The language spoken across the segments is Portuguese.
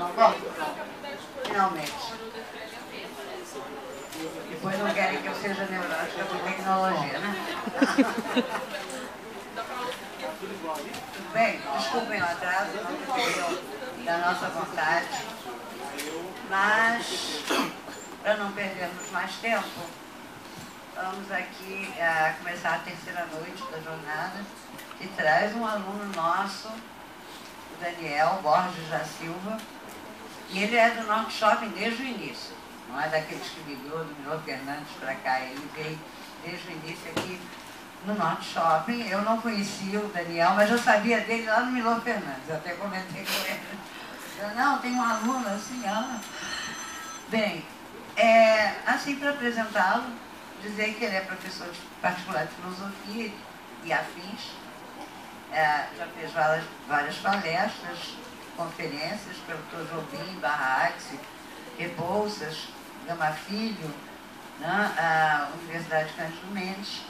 Não vão? Finalmente. Depois não querem que eu seja neurótica por tecnologia, né? Tudo bem? Desculpem o atraso, não dependeu da nossa vontade. Mas, para não perdermos mais tempo, vamos aqui começar a terceira noite da jornada, que traz um aluno nosso, o Daniel Borges da Silva, e ele é do Norte Shopping desde o início. Não é daqueles que migrou do Milor Fernandes para cá, ele veio desde o início aqui no Norte Shopping. Eu não conhecia o Daniel, mas eu sabia dele lá no Milor Fernandes, eu até comentei com ele. Eu, não, tem um aluno assim, Bem, assim para apresentá-lo, dizer que ele é professor particular de filosofia e afins, já fez várias palestras, conferências pelo Dr. Jobim, Barra Axi, Rebouças, Gama Filho, né, a Universidade Cândido Mendes.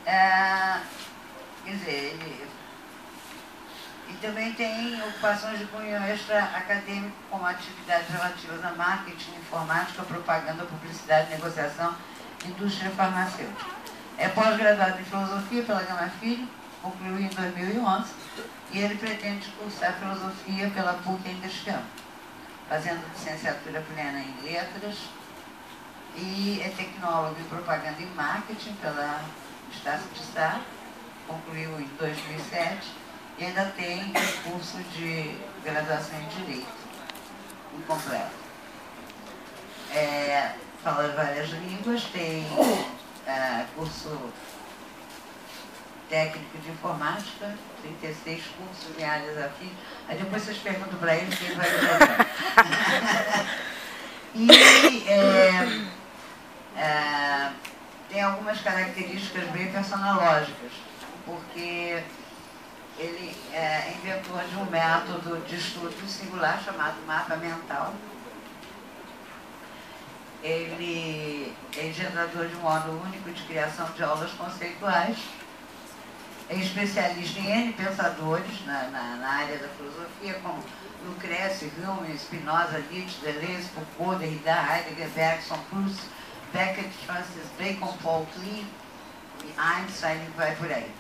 Quer dizer, e também tem ocupações de cunho extra-acadêmico, como atividades relativas a marketing, informática, propaganda, publicidade, negociação, indústria farmacêutica. É pós-graduado em filosofia pela Gama Filho, concluiu em 2011, e ele pretende cursar filosofia pela PUC ainda este ano, fazendo licenciatura plena em letras, e é tecnólogo em propaganda e marketing pela Estácio de Sá, concluiu em 2007, e ainda tem curso de graduação em Direito, incompleto. Fala várias línguas, tem curso técnico de informática, 36 cursos em áreas afins. Aí depois vocês perguntam para ele que ele vai dizer. E tem algumas características bem personológicas, porque ele inventou de um método de estudo singular chamado mapa mental. Ele é engendrador de um módulo único de criação de aulas conceituais, é especialista em N pensadores na área da filosofia, como Lucrece, Hume, Spinoza, Nietzsche, Deleuze, Foucault, Derrida, Heidegger, Bergson, Proust, Beckett, Francis Bacon, Paul Klee, Einstein e vai por aí.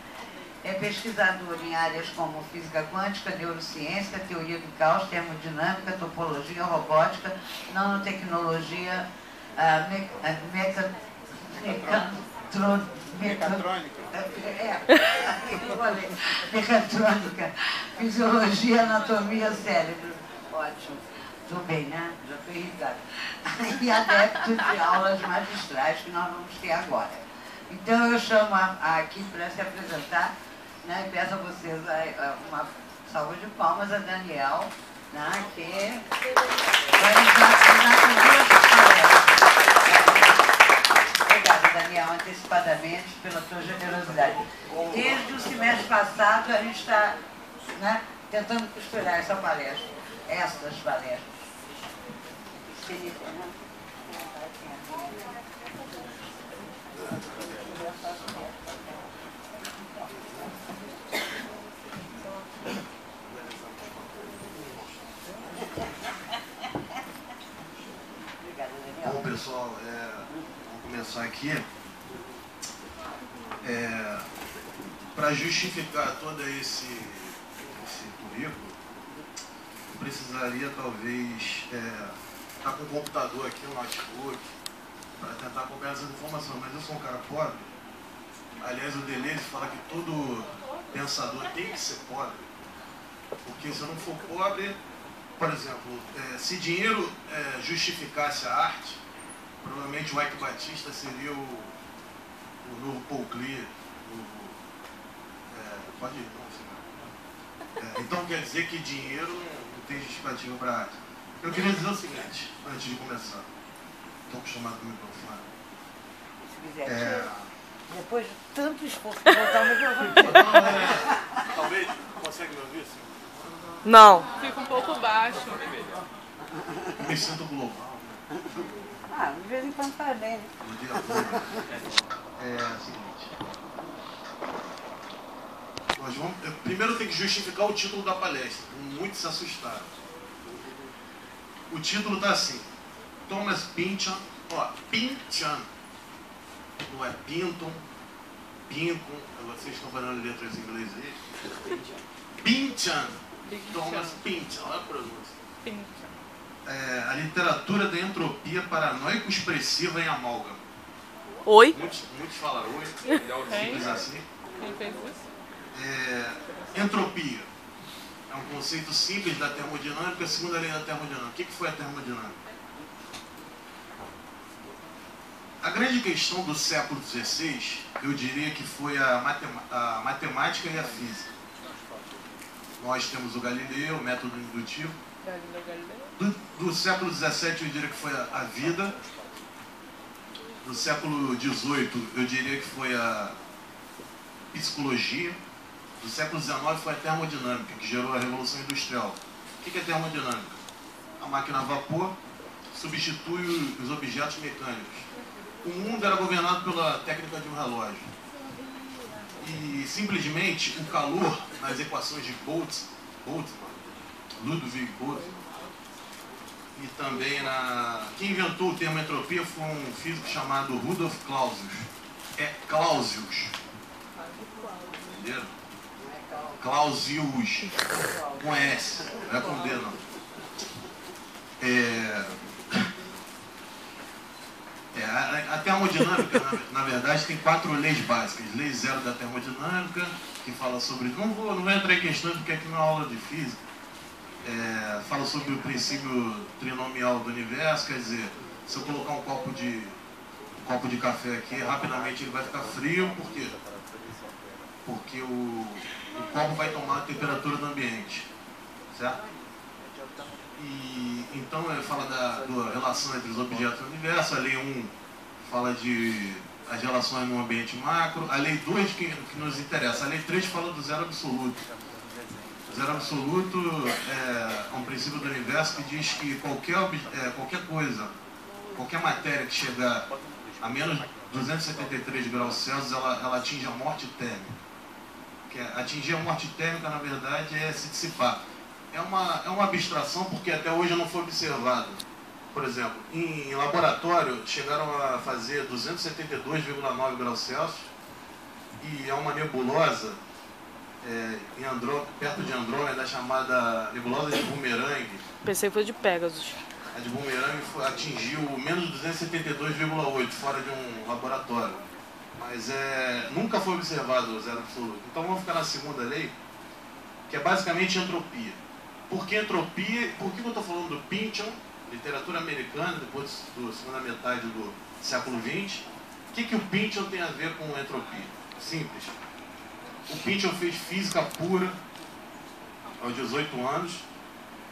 É pesquisador em áreas como física quântica, neurociência, teoria do caos, termodinâmica, topologia, robótica, nanotecnologia, mecatrônica, fisiologia, anatomia, cérebro. Ótimo. Tudo bem, né? Já fui irritado. E adepto de aulas magistrais que nós vamos ter agora. Então eu chamo aqui para se apresentar, né, e peço a vocês uma salva de palmas a Daniel, né, que vai nos apresentar com duas palestras. Obrigada, Daniel, antecipadamente pela tua generosidade. Desde o semestre passado a gente está, né, tentando costurar essas palestras. Bom, pessoal, vamos começar aqui. Para justificar todo esse currículo, eu precisaria talvez estar com o computador aqui, um notebook, para tentar acompanhar essas informações, mas eu sou um cara pobre. Aliás, o Deleuze fala que todo pensador tem que ser pobre, porque se eu não for pobre, por exemplo, se dinheiro justificasse a arte, provavelmente o Ike Batista seria o novo Paul Klee, pode ir, não, então quer dizer que dinheiro não tem justificativa para a arte. Eu queria dizer o seguinte, antes de começar. Estou acostumado com o microfone. Se quiser, depois de tanto esforço para botar o microfone. Talvez, consegue me ouvir? Sim? Não. Fica um pouco baixo. Me sinto global. De vez em quando faz bem. No dia todo. É o seguinte. Primeiro tem que justificar o título da palestra. Muitos se assustaram. O título está assim, Thomas Pynchon, ó, Pynchon, não é Pinton, Pincon, vocês estão fazendo letras em inglês aí? Pynchon, Thomas Pynchon, olha a pronúncia. A literatura da entropia paranoico-expressiva em amálgama. Oi? Muitos falaram oi, simples assim. Quem fez isso? Entropia é um conceito simples da termodinâmica, a segunda lei da termodinâmica. O que foi a termodinâmica? A grande questão do século XVI, eu diria que foi a matemática e a física. Nós temos o Galileu, o método indutivo. Do século XVII, eu diria que foi a vida. Do século XVIII, eu diria que foi a psicologia. Do século XIX foi a termodinâmica, que gerou a Revolução Industrial. O que é termodinâmica? A máquina a vapor substitui os objetos mecânicos. O mundo era governado pela técnica de um relógio. E simplesmente o calor, nas equações de Boltzmann, Ludwig Boltzmann, e também quem inventou o termo entropia foi um físico chamado Rudolf Clausius. É Clausius. Entenderam? Clausius. Com S. Não é com D, não. A termodinâmica, na verdade, tem 4 leis básicas. Lei 0 da termodinâmica, que fala sobre... Não vou entrar em questões porque aqui não é aula de física. Fala sobre o princípio trinomial do universo, quer dizer, se eu colocar um copo de café aqui, rapidamente ele vai ficar frio, por quê? Porque o copo vai tomar a temperatura do ambiente, certo? E então ele fala da relação entre os objetos no universo. A lei 1 fala de as relações no ambiente macro. A lei 2 que nos interessa. A lei 3 fala do zero absoluto. O zero absoluto é um princípio do universo que diz que qualquer coisa, qualquer matéria que chegar a menos 273 graus Celsius, ela atinge a morte térmica. Atingir a morte térmica, na verdade, é se dissipar. É uma abstração porque até hoje não foi observado. Por exemplo, em laboratório chegaram a fazer 272,9 graus Celsius e é uma nebulosa perto de Andrômeda chamada nebulosa de Bumerangue. Pensei que foi de Pegasus. A de Bumerangue atingiu menos 272,8 fora de um laboratório. Mas nunca foi observado o zero absoluto. Então vamos ficar na segunda lei, que é basicamente entropia. Por que entropia? Por que eu estou falando do Pynchon, literatura americana, depois da segunda metade do século XX? O que o Pynchon tem a ver com entropia? Simples. O Pynchon fez física pura aos 18 anos.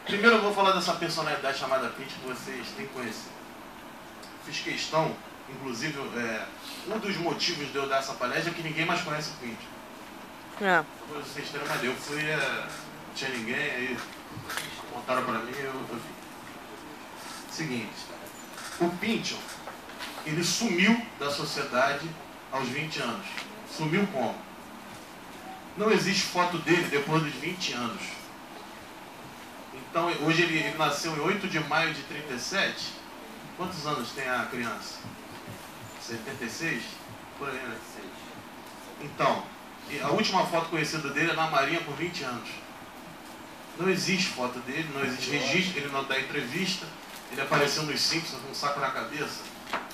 Primeiro eu vou falar dessa personalidade chamada Pynchon que vocês têm que conhecer. Fiz questão, inclusive, um dos motivos de eu dar essa palestra é que ninguém mais conhece o Pynchon. Pra vocês terem uma ideia, eu fui, não tinha ninguém, aí contaram pra mim, eu vi. Seguinte, o Pynchon, ele sumiu da sociedade aos 20 anos. Sumiu como? Não existe foto dele depois dos 20 anos. Então, hoje ele nasceu em 8 de maio de 37. Quantos anos tem a criança? 76? Por aí, né? Então, a última foto conhecida dele é na Marinha por 20 anos. Não existe foto dele, não existe registro, ele não dá entrevista. Ele apareceu nos Simpsons com um saco na cabeça.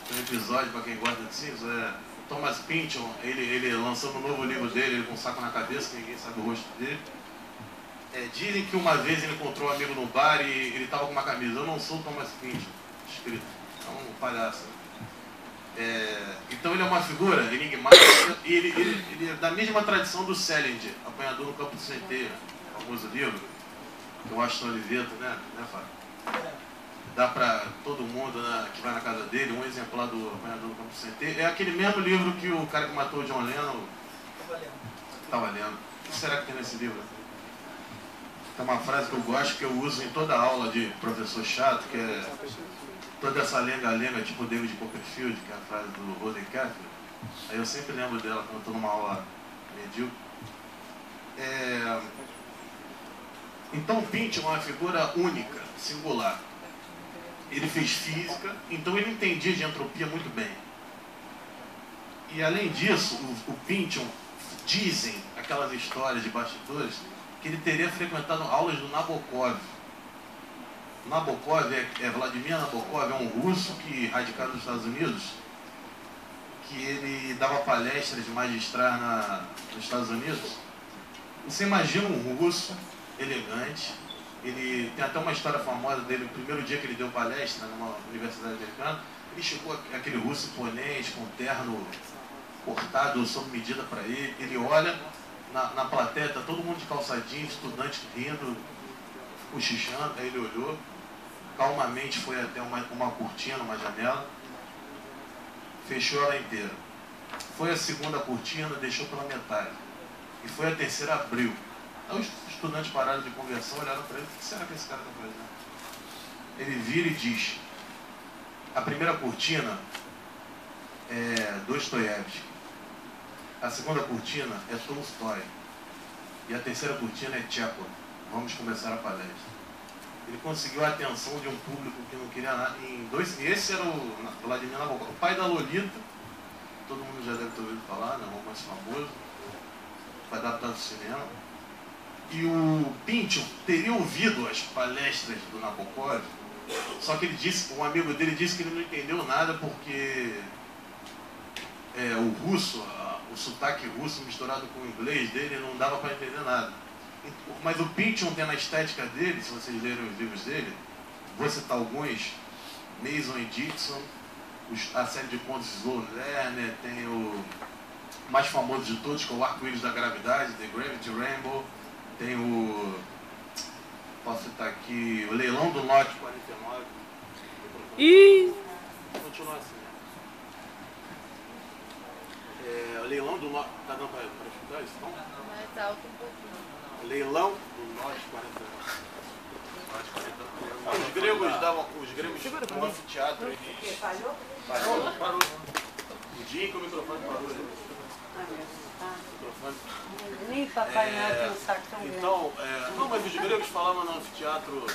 Tem um episódio, para quem gosta de Simpsons, Thomas Pynchon, ele lançando um novo livro dele, ele com um saco na cabeça, que ninguém sabe o rosto dele. Dizem que uma vez ele encontrou um amigo no bar e ele estava com uma camisa, eu não sou Thomas Pynchon, escrito. É um palhaço. Então ele é uma figura enigmática e ele é da mesma tradição do Salinger, Apanhador no Campo de Centeio, famoso livro, que o Aston Oliveto, né Fábio? Dá para todo mundo, né, que vai na casa dele, um exemplar do Apanhador no Campo de Centeio. É aquele mesmo livro que o cara que matou o John Lennon estava lendo. O que será que tem nesse livro? Tem uma frase que eu gosto, que eu uso em toda aula de professor chato, que é toda essa lenga-lenga, tipo David Copperfield, que é a frase do Roden Catholic. Aí eu sempre lembro dela quando estou numa aula medíocre. Então Pynchon é uma figura única, singular. ele fez física, então ele entendia de entropia muito bem. E além disso, o Pynchon, dizem aquelas histórias de bastidores, que ele teria frequentado aulas do Nabokov. Nabokov Vladimir Nabokov é um russo que radicado nos Estados Unidos, que ele dava palestras de magistrar nos Estados Unidos. Você imagina um russo elegante, ele tem até uma história famosa dele, o primeiro dia que ele deu palestra numa universidade americana, ele chegou aquele russo imponente, com terno cortado sob medida para ele, ele olha na plateia, tá todo mundo de calçadinho, estudante rindo, cochichando, aí ele olhou, calmamente foi até uma cortina, uma janela, fechou ela inteira. Foi a segunda cortina, deixou pela metade. E foi a terceira, abriu. Aí os estudantes pararam de conversão, olharam para ele, o que será que esse cara está fazendo? Ele vira e diz, a primeira cortina é Dostoiévski, a segunda cortina é Tolstói e a terceira cortina é Chekhov. Vamos começar a palestra. Ele conseguiu a atenção de um público que não queria nada. Esse era o Vladimir Nabokov, o pai da Lolita, todo mundo já deve ter ouvido falar, né? O romance famoso, foi adaptado ao cinema. E o Pynchon teria ouvido as palestras do Nabokov, só que ele disse, um amigo dele disse que ele não entendeu nada porque o russo, o sotaque russo misturado com o inglês dele, não dava para entender nada. Mas o Pynchon tem na estética dele, se vocês lerem os livros dele, vou citar alguns, Mason e Dixon, a série de contos de Slow Lerner, tem o mais famoso de todos, que é o Arco-Íris da Gravidade, The Gravity Rainbow, tem o, posso citar aqui, o Leilão do Norte 49. E continua assim. O Leilão do Norte, tá dando para escutar isso? Não? Mais alto um pouquinho. Leilão do Norte 49. Os gregos no anfiteatro. Parou. O dia que o microfone parou. Nem Papai Noel tem um saco tão grande. Então, não, mas os gregos falavam no anfiteatro.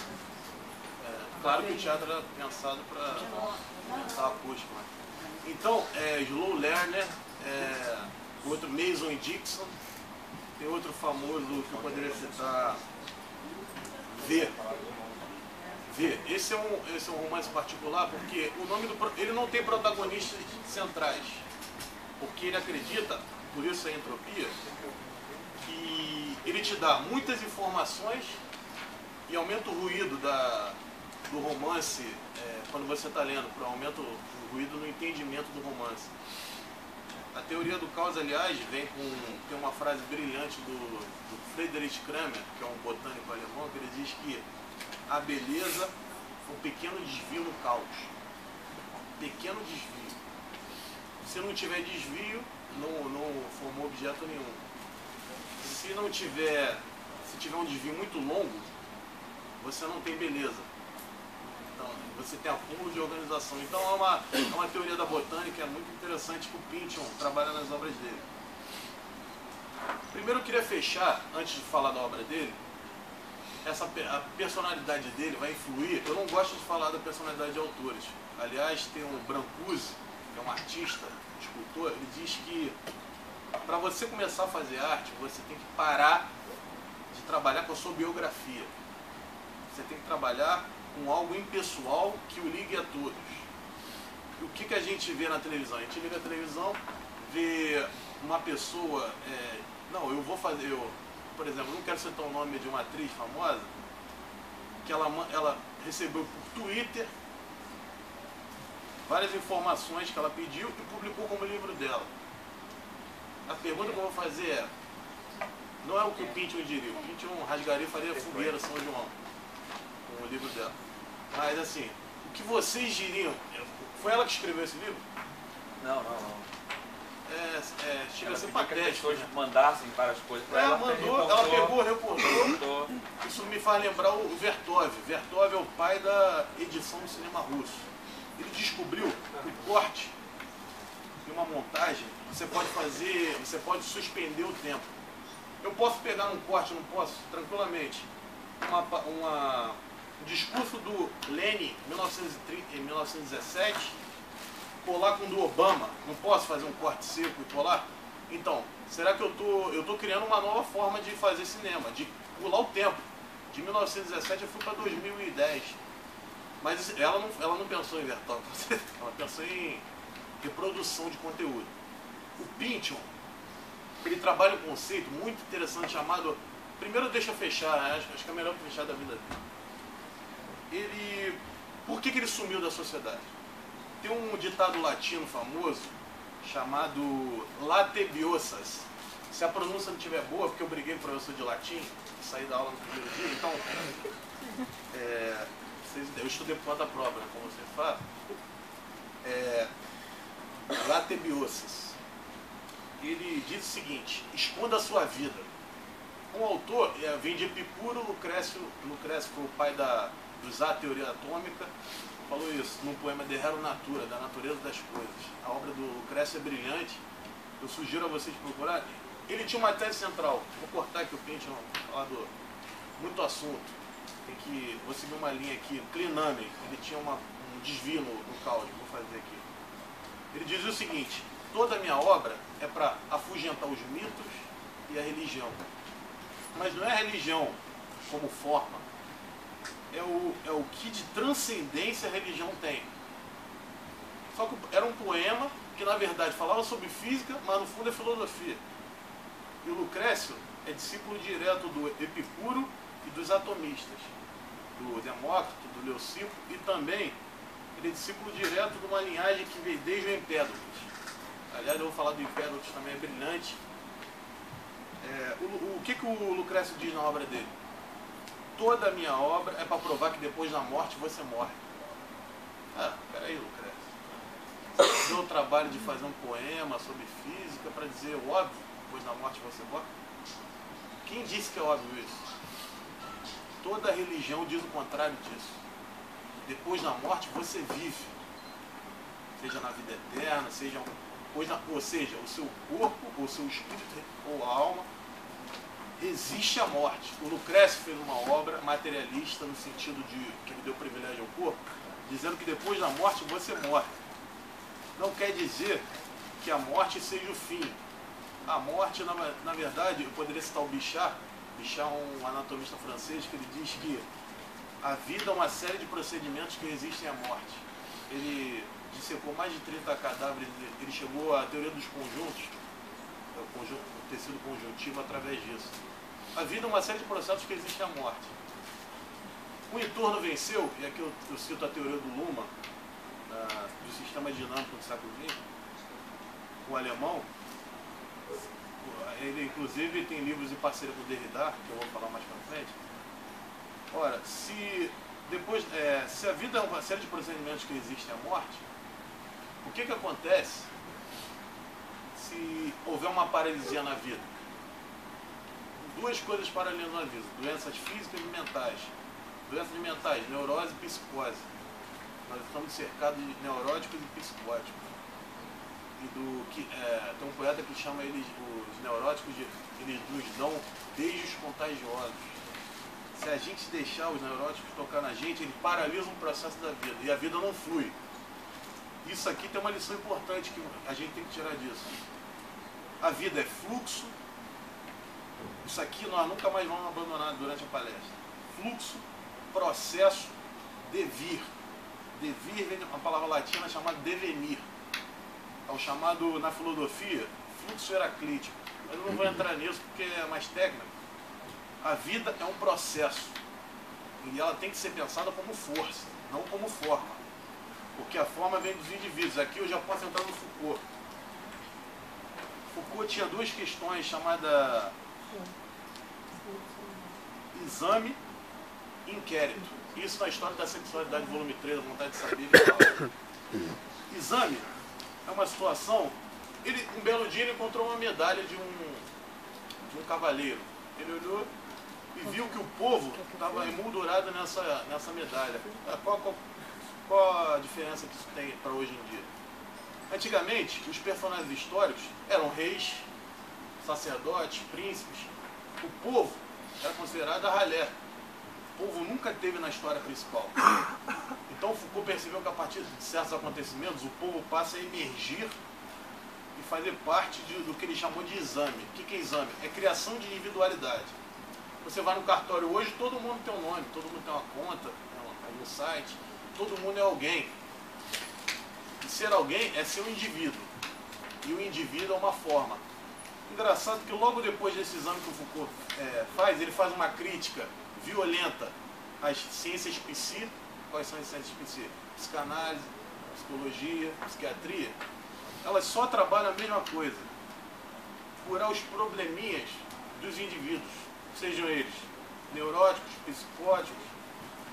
Claro que o teatro era pensado para aumentar a acústica. Então, Slow Lerner, outro Mason e Dixon, tem outro famoso que eu poderia citar, V. Esse é um romance particular porque o nome ele não tem protagonistas centrais, porque ele acredita, por isso a entropia, que ele te dá muitas informações e aumenta o ruído do romance quando você está lendo, aumenta o ruído no entendimento do romance. A teoria do caos, aliás, tem uma frase brilhante do Friedrich Kramer, que é um botânico alemão, que ele diz que a beleza é um pequeno desvio no caos. Pequeno desvio. Se não tiver desvio, não formou objeto nenhum. Se tiver um desvio muito longo, você não tem beleza. Então, você tem acúmulo de organização. Então é uma teoria da botânica, é muito interessante que o Pynchon trabalha nas obras dele. Primeiro eu queria fechar, antes de falar da obra dele, a personalidade dele vai influir. Eu não gosto de falar da personalidade de autores. Aliás, tem o Brancusi, que é um artista, escultor, ele diz que para você começar a fazer arte, você tem que parar de trabalhar com a sua biografia. Você tem que trabalhar com algo impessoal que o ligue a todos. E o que a gente vê na televisão? A gente liga a televisão, vê uma pessoa... por exemplo, não quero citar o nome de uma atriz famosa, que ela recebeu por Twitter várias informações que ela pediu e publicou como livro dela. A pergunta que eu vou fazer não é o que o Pynchon diria. O Pynchon rasgaria e faria fogueira São João com o livro dela. Mas assim, o que vocês diriam? Foi ela que escreveu esse livro? Não. Chega a ser patético. patético. As pessoas mandassem várias coisas para ela. Ela pegou, reportou. Isso me faz lembrar o Vertov. Vertov é o pai da edição do cinema russo. Ele descobriu que o corte e uma montagem, você pode suspender o tempo. Eu posso pegar um corte, não posso? Tranquilamente. Um discurso do Lenin, 1917, colar com o do Obama, não posso fazer um corte seco e colar? Então, será que eu tô criando uma nova forma de fazer cinema, de pular o tempo? De 1917 eu fui para 2010. Mas ela não pensou em Vertal, ela pensou em reprodução de conteúdo. O Pynchon, ele trabalha um conceito muito interessante chamado... Primeiro deixa eu fechar, acho que é melhor fechar da vida dele. Por que ele sumiu da sociedade? Tem um ditado latino famoso chamado latebiosas. Se a pronúncia não estiver boa, porque eu briguei com o professor de latim, saí da aula no primeiro dia, então eu estudei por conta própria, né, como você fala. Latebiosas. Ele diz o seguinte: esconda a sua vida. Um autor vem de Epicuro. Lucrécio foi o pai de usar a teoria atômica, falou isso num poema De Rerum Natura, da natureza das coisas. A obra do Lucrécio é brilhante, eu sugiro a vocês procurarem. Ele tinha uma tese central, vou cortar aqui o Pynchon, falar muito assunto, vou seguir uma linha aqui, Cliname, ele tinha um desvio no caule, vou fazer aqui. Ele dizia o seguinte: toda a minha obra é para afugentar os mitos e a religião. Mas não é a religião como forma, é o que de transcendência a religião tem. Só que era um poema que na verdade falava sobre física, mas no fundo é filosofia. E o Lucrécio é discípulo direto do Epicuro e dos atomistas, do Demócrito, do Leucipo, e também ele é discípulo direto de uma linhagem que veio desde o Empédocles. Aliás, eu vou falar do Empédocles, também é brilhante. O que o Lucrécio diz na obra dele? Toda a minha obra é para provar que depois da morte você morre. Peraí, Lucrécio. Deu o trabalho de fazer um poema sobre física para dizer o óbvio, depois da morte você morre? Quem disse que é óbvio isso? Toda religião diz o contrário disso. Depois da morte você vive. Seja na vida eterna, ou seja, o seu corpo, o seu espírito ou a alma, existe a morte. O Lucrécio fez uma obra materialista no sentido de que ele deu privilégio ao corpo, dizendo que depois da morte você morre. Não quer dizer que a morte seja o fim. A morte, na verdade, eu poderia citar o Bichat é um anatomista francês, que ele diz que a vida é uma série de procedimentos que resistem à morte. Ele dissecou mais de 30 cadáveres, ele chegou à teoria dos conjuntos, o tecido conjuntivo, através disso. A vida é uma série de processos que resistem à morte. O entorno venceu, e aqui eu cito a teoria do Luhmann, do sistema dinâmico do século XX, o alemão. Ele inclusive tem livros em parceria com o Derrida, que eu vou falar mais para frente. Ora, se a vida é uma série de procedimentos que resistem à morte, o que acontece se houver uma paralisia na vida? Duas coisas paralisam a vida: doenças físicas e mentais. Doenças mentais, neurose e psicose. Nós estamos cercados de neuróticos e psicóticos. Tem um poeta que chama os neuróticos eles nos dão beijos contagiosos. Se a gente deixar os neuróticos tocar na gente, ele paralisa um processo da vida, e a vida não flui. Isso aqui tem uma lição importante que a gente tem que tirar disso. A vida é fluxo. Isso aqui nós nunca mais vamos abandonar durante a palestra. Fluxo, processo, devir. Devir vem de uma palavra latina chamada devenir. É o chamado, na filosofia, fluxo heraclítico. Mas eu não vou entrar nisso porque é mais técnico. A vida é um processo. E ela tem que ser pensada como força, não como forma. Porque a forma vem dos indivíduos. Aqui eu já posso entrar no Foucault. Foucault tinha duas questões chamadas exame e inquérito. Isso na História da Sexualidade, volume 3, a Vontade de Saber. Exame é uma situação... um belo dia ele encontrou uma medalha de um cavaleiro. Ele olhou e viu que o povo estava emoldurado nessa medalha. Qual a diferença que isso tem para hoje em dia? Antigamente, os personagens históricos eram reis, sacerdotes, príncipes. O povo era considerado a ralé. povo nunca teve na história principal. Então Foucault percebeu que a partir de certos acontecimentos o povo passa a emergir e fazer parte do que ele chamou de exame. O que é exame? É criação de individualidade. Você vai no cartório hoje, todo mundo tem um nome, todo mundo tem uma conta, um site, todo mundo é alguém. E ser alguém é ser um indivíduo. E o indivíduo é uma forma. Engraçado que logo depois desse exame que o Foucault faz, ele faz uma crítica violenta às ciências psi. Quais são as ciências psi? Psicanálise, psicologia, psiquiatria. Elas só trabalham a mesma coisa. Curar os probleminhas dos indivíduos, sejam eles neuróticos, psicóticos.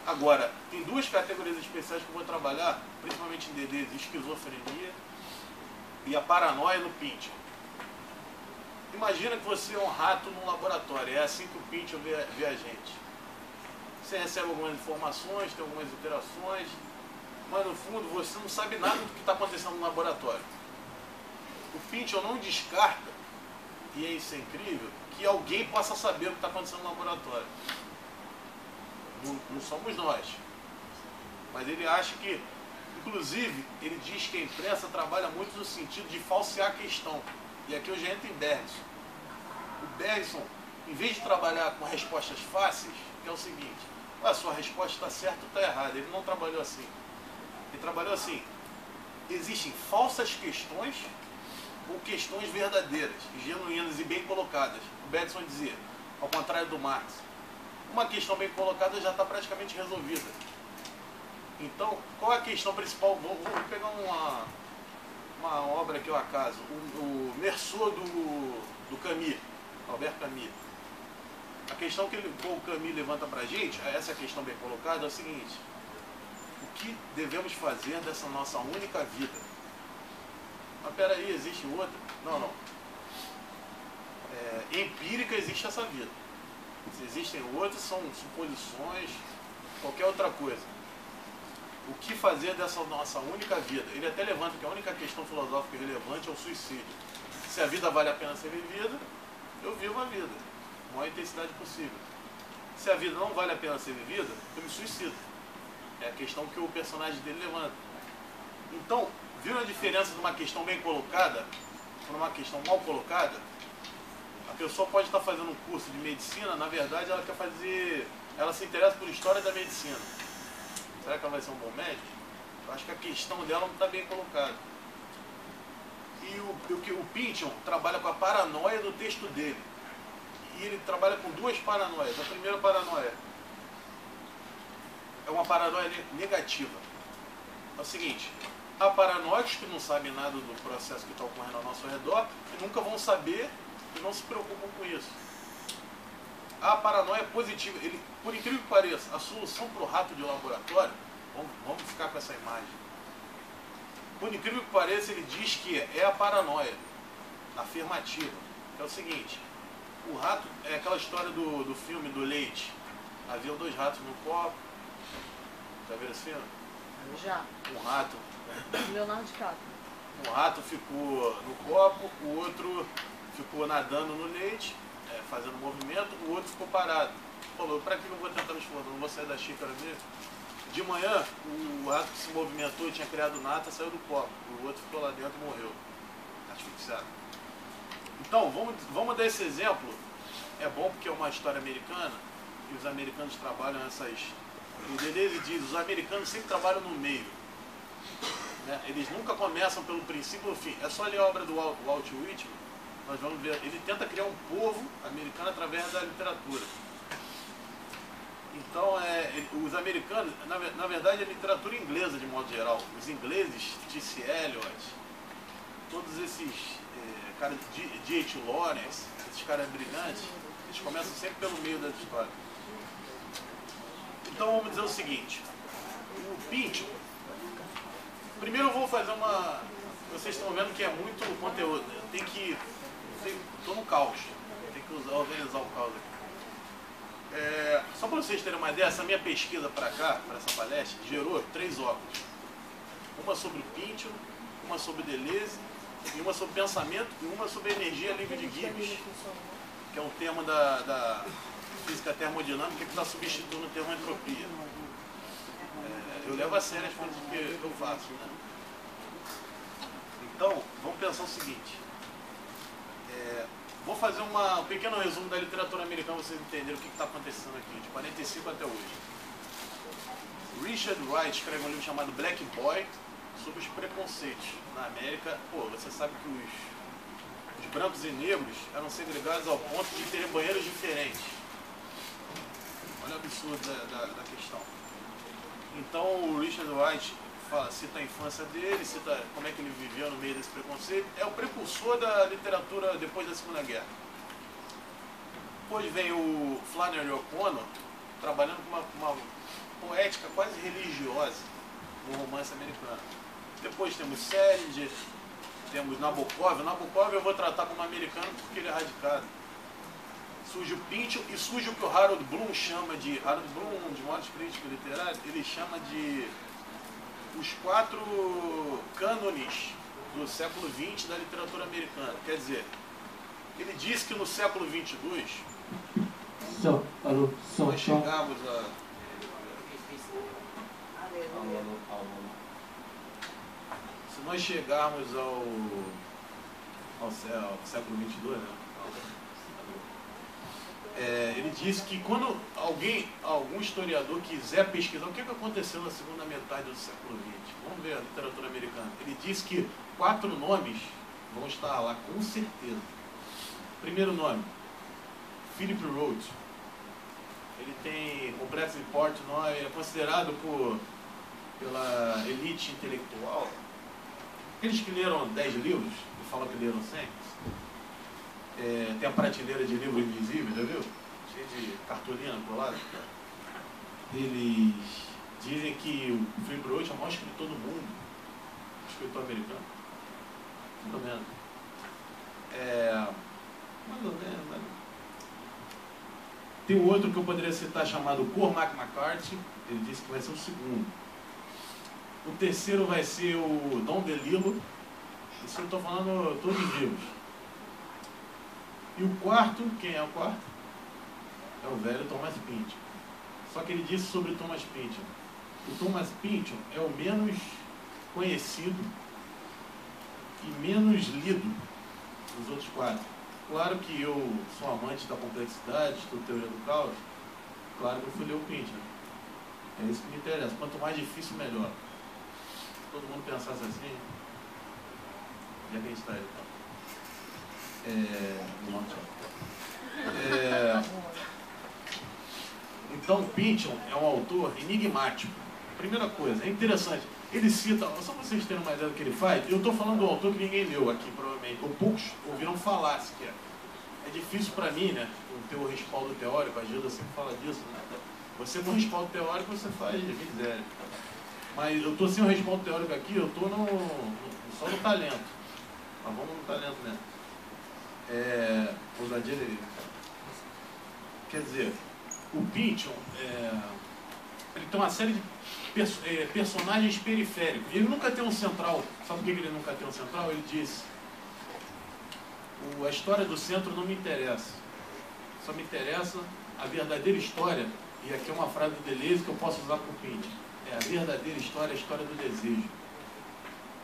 Agora, tem duas categorias especiais que eu vou trabalhar, principalmente em DDs, esquizofrenia e a paranoia no Pynchon. Imagina que você é um rato num laboratório, é assim que o Pynchon vê a gente. Você recebe algumas informações, tem algumas interações, mas no fundo você não sabe nada do que está acontecendo no laboratório. O Pynchon não descarta, e isso é incrível, que alguém possa saber o que está acontecendo no laboratório. Não somos nós. Mas ele acha que, inclusive, ele diz que a imprensa trabalha muito no sentido de falsear a questão. E aqui eu já entro em Bergson. O Bergson, em vez de trabalhar com respostas fáceis, que é o seguinte: a sua resposta está certa ou está errada. Ele não trabalhou assim. Ele trabalhou assim: existem falsas questões ou questões verdadeiras, genuínas e bem colocadas. O Bergson dizia, ao contrário do Marx, uma questão bem colocada já está praticamente resolvida. Então, qual é a questão principal? Vou pegar uma obra que eu acaso, o Meursault do Camus, Albert Camus. A questão que o Camus levanta para a gente, essa questão bem colocada, é o seguinte: o que devemos fazer dessa nossa única vida? Mas peraí, existe outra? Não. Empírica existe essa vida. Se existem outras, são suposições, qualquer outra coisa. O que fazer dessa nossa única vida? Ele até levanta que a única questão filosófica relevante é o suicídio. Se a vida vale a pena ser vivida, eu vivo a vida, com a maior intensidade possível. Se a vida não vale a pena ser vivida, eu me suicido. É a questão que o personagem dele levanta. Então, viu a diferença de uma questão bem colocada para uma questão mal colocada? A pessoa pode estar fazendo um curso de medicina, na verdade ela se interessa por história da medicina. Será que ela vai ser um bom médico? Eu acho que a questão dela não está bem colocada. E o Pynchon trabalha com a paranoia no texto dele. E ele trabalha com duas paranoias. A primeira paranoia é uma paranoia negativa. É o seguinte: há paranoicos que não sabem nada do processo que está ocorrendo ao nosso redor e nunca vão saber e não se preocupam com isso. A paranoia positiva, por incrível que pareça, a solução para o rato de laboratório, vamos ficar com essa imagem. Por incrível que pareça, ele diz que é a paranoia afirmativa. É o seguinte: o rato, é aquela história do filme do leite. Havia dois ratos no copo. Já viram esse filme? Já. Um rato. Leonardo DiCaprio. Um rato ficou no copo, o outro ficou nadando no leite, fazendo movimento, o outro ficou parado. Falou: para que eu vou tentar me esforçar? Não vou sair da xícara dele. De manhã, o rato que se movimentou, tinha criado nata, saiu do copo. O outro ficou lá dentro e morreu, asfixiado. Então, vamos dar esse exemplo. É bom porque é uma história americana e os americanos trabalham essas... O Deleuze diz: os americanos sempre trabalham no meio. Né? Eles nunca começam pelo princípio ou fim. É só ler a obra do Walt Whitman, nós vamos ver. Ele tenta criar um povo americano através da literatura. Então, os americanos, na verdade, a literatura inglesa, de modo geral, os ingleses, T.C. Eliot, todos esses caras, D.H. Lawrence, esses caras brilhantes, eles começam sempre pelo meio das histórias. Então, vamos dizer o seguinte: o Pynchon, primeiro eu vou fazer uma... Vocês estão vendo que é muito conteúdo, né? Estou no caos, tem que organizar o caos aqui. Só para vocês terem uma ideia, essa minha pesquisa para cá, para essa palestra, gerou 3 óculos. Uma sobre Pynchon, uma sobre Deleuze, e uma sobre pensamento, e uma sobre energia livre de Gibbs, que é um tema da física termodinâmica que está substituindo o termo entropia. Eu levo a sério as coisas que eu faço, né? Então, vamos pensar o seguinte. Vou fazer um pequeno resumo da literatura americana para vocês entenderem o que está acontecendo aqui, de 45 até hoje. Richard Wright escreve um livro chamado Black Boy, sobre os preconceitos. Na América, você sabe que os brancos e negros eram segregados ao ponto de terem banheiros diferentes. Olha o absurdo da questão. Então o Richard Wright cita a infância dele, cita como é que ele viveu no meio desse preconceito. É o precursor da literatura depois da Segunda Guerra. Depois vem o Flannery O'Connor, trabalhando com uma poética quase religiosa no romance americano. Depois temos Salinger, temos Nabokov. Nabokov eu vou tratar como americano porque ele é radicado. Surge o Pynchon e surge o que o Harold Bloom chama de... Harold Bloom, de modo crítico literário, ele chama de os 4 cânones do século XX da literatura americana. Quer dizer, ele diz que no século XXII nós chegamos a... Se nós chegarmos ao século XXII, né? Ele disse que quando algum historiador quiser pesquisar o que aconteceu na segunda metade do século XX, vamos ver a literatura americana, ele disse que 4 nomes vão estar lá com certeza. Primeiro nome, Philip Roth. Ele tem complexo de Portnoy, é considerado pela elite intelectual. Aqueles que leram 10 livros e falam que leram 100. Tem a prateleira de livro invisível, já viu? Cheio de cartolina colada. Eles dizem que o Philip Roth é o maior escritor do mundo. Escritor americano. Mais ou menos. Mais ou menos. Tem um outro que eu poderia citar chamado Cormac McCarthy. Ele disse que vai ser o segundo. O terceiro vai ser o Don DeLillo. Isso eu estou falando todos os livros. E o quarto, quem é o quarto? É o velho Thomas Pynchon. Só que ele disse sobre o Thomas Pynchon. O Thomas Pynchon é o menos conhecido e menos lido dos outros 4. Claro que eu sou amante da complexidade, estudo teoria do caos. Claro que eu fui ler o Pynchon. É isso que me interessa. Quanto mais difícil, melhor. Se todo mundo pensasse assim, já que a gente está aí, então. Então, Pynchon é um autor enigmático. Primeira coisa, é interessante. Ele cita, só para vocês terem uma ideia do que ele faz, eu estou falando do autor que ninguém leu aqui, provavelmente, ou poucos ouviram falar sequer. É difícil para mim, né, ter o respaldo teórico, a Gilda sempre fala disso, né? Você com respaldo teórico, você faz miséria. Mas eu estou sem o respaldo teórico aqui, eu estou só no talento. Mas vamos no talento mesmo. Ousadia dele. Quer dizer, o Pynchon ele tem uma série de personagens periféricos. E ele nunca tem um central. Sabe por que ele nunca tem um central? Ele disse: a história do centro não me interessa. Só me interessa a verdadeira história. E aqui é uma frase do Deleuze que eu posso usar para o Pynchon. A verdadeira história é a história do desejo.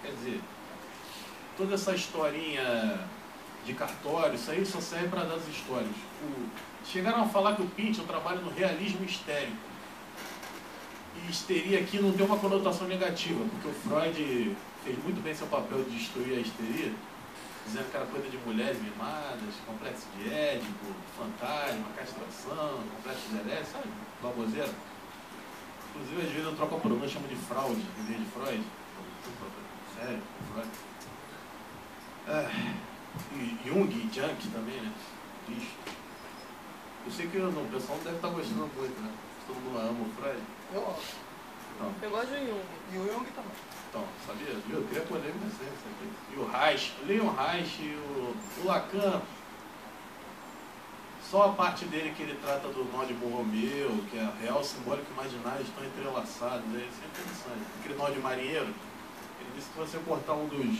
Quer dizer, toda essa historinha de cartório, isso aí só serve para dar as histórias. Chegaram a falar que o Pynchon trabalha no realismo histérico. E histeria aqui não tem uma conotação negativa, porque o Freud fez muito bem seu papel de destruir a histeria, dizendo que era coisa de mulheres mimadas, complexo de Édipo, fantasma, castração, complexo de Erésia, sabe? Baboseira. Inclusive, às vezes eu troco a pronúncia, chamo de fraude em vez de Freud. Sério, Freud. E Jung e Junk também, né? Bicho. Eu sei que o pessoal não deve estar gostando muito, né? Todo mundo ama o Freud. Eu gosto. Então, Eu gosto do Jung. E o Jung também. então, sabia? Eu queria polêmica sempre, isso aqui. E o Reich, leia o Reich e o Lacan. Só a parte dele que ele trata do nó de Borromeu, que é real, simbólico e imaginário estão entrelaçados. Isso é interessante. Aquele nó de marinheiro, ele disse que se você cortar um dos